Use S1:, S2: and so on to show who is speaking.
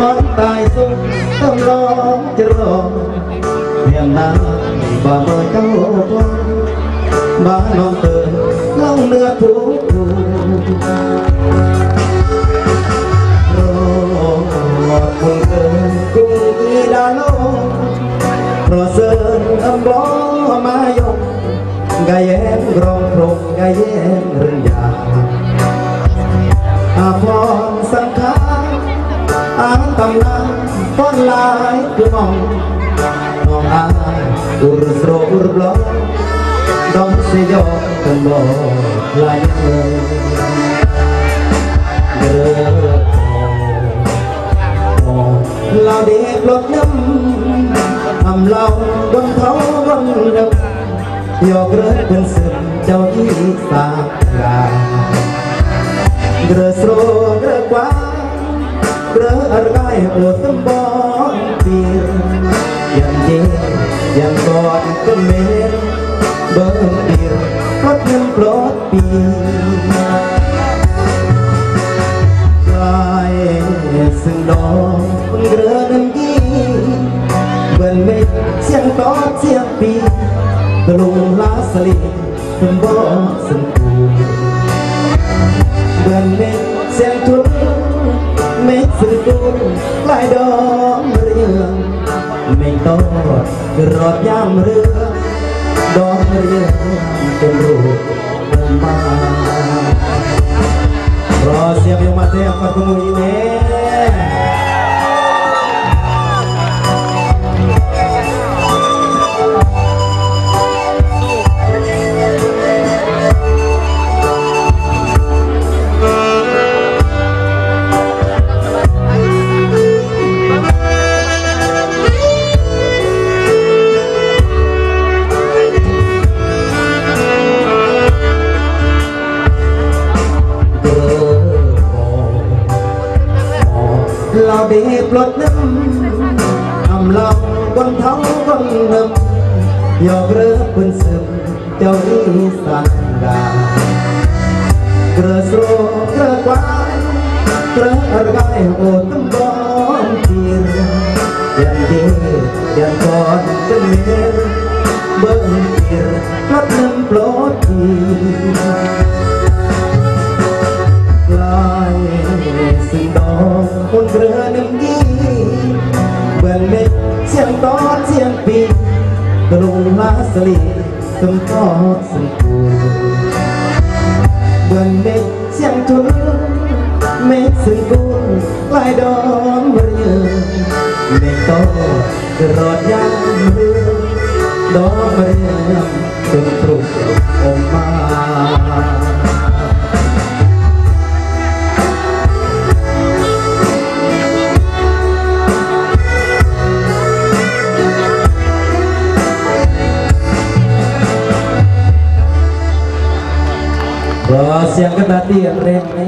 S1: อนตายสุดต้องรอจะรอเพียงนานบ่เมื่อเจ้าพงบ้านน้องเติมล่องเรือทุกทุกรอคุณเติมกุ้งอีดาโลรอเสิร์นอำบอมายกกายแย้งรองพรมกายแย้งเรื่องยาอาพรสังขารอ่านตำนานป้อนลายคือมองน้องอายอุรสโรอุรบล็อกดองเสียอกันบอกลายเงินเดือดเราเด็กลดน้ำทำเราบนท้องบนดำยกเรือเป็นสึกเจ้าที่สากลาเรือโสเรือกว่าเรืออะไรโอดตำบอนปียังเย็นยังกอดก็เมนเบิร์นเดียวพดเงินปลอดปีกลายซึ่งดอกเรือนั้นยี่เบิร์นเมฆเสียงตอดเสียงปีตะลุงลาสลีเป็นบ่อสันกูเบิร์นเมฆเสียงทุนเมฆสันกูลายดอกเรือเมฆตอดรอดยามเรือดอกเรือเป็นรูปมารอเสียบยังมาเทียบกับมือเน่เราเด็กปลดน้ำทำเราบนท้องบนน้ำยกเรือเป็นซึมเจ้าที่สังกาเกลือโสเกลือกวานเกลืออะไรโอดตั้งบอนทียันดียันก่อนจะเมียเบิ้งเกียร์ปลดน้ำปลดทีสิ่งดอกคนเรือหนึ่งยี่เบิ่งเม็ดเสียงตอดเสียงปีกระลุงลาสลีคำทอดสิ่งกูเบิ่งเม็ดเสียงทุนเม็ดสิ่งกูลายดอกเรือเม็ดตอดกระรอดยามเรือดอกเรือจนปลุกออกมาเสียงกันตาเตี้ยเร่งไหม